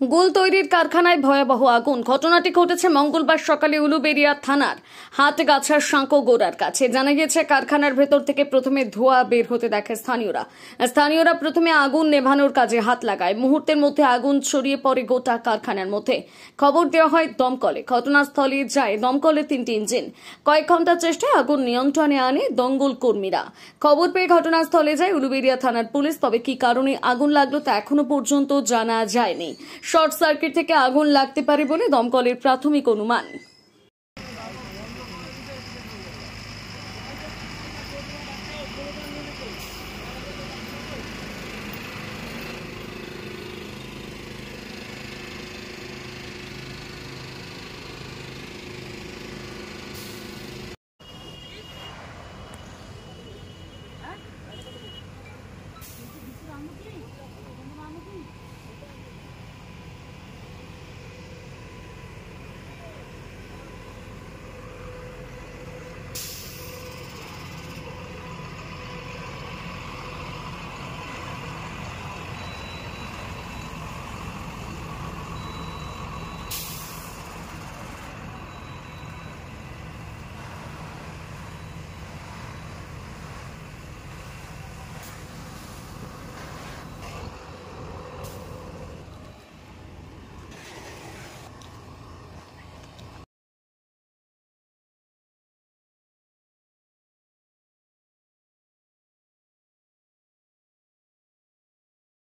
গোল তৈরির কারখানায় ভয়াবহ আগুন। ঘটনাটি ঘটেছে মঙ্গলবার সকালে উলুবেড়িয়া থানার হাটগাছার সাঁকোগোড়ার কাছে। জানা গিয়েছে, কারখানার ভেতর থেকে প্রথমে ধোঁয়া বের হতে দেখে স্থানীয়রা প্রথমে আগুন নেভানোর কাজে হাত লাগায়। মুহূর্তের মধ্যে আগুন ছড়িয়ে পড়ে গোটা কারখানার মধ্যে। খবর দেওয়া হয় দমকলে। ঘটনাস্থলে যায় দমকলের 3টি ইঞ্জিন। কয়েক ঘন্টার চেষ্টায় আগুন নিয়ন্ত্রণে আনে দমকল কর্মীরা। খবর পেয়ে ঘটনাস্থলে যায় উলুবেড়িয়া থানার পুলিশ। তবে কি কারণে আগুন লাগলো তা এখনো পর্যন্ত জানা যায়নি। শর্ট সার্কিট থেকে আগুন লাগতে পারে বলে দমকলের প্রাথমিক অনুমান।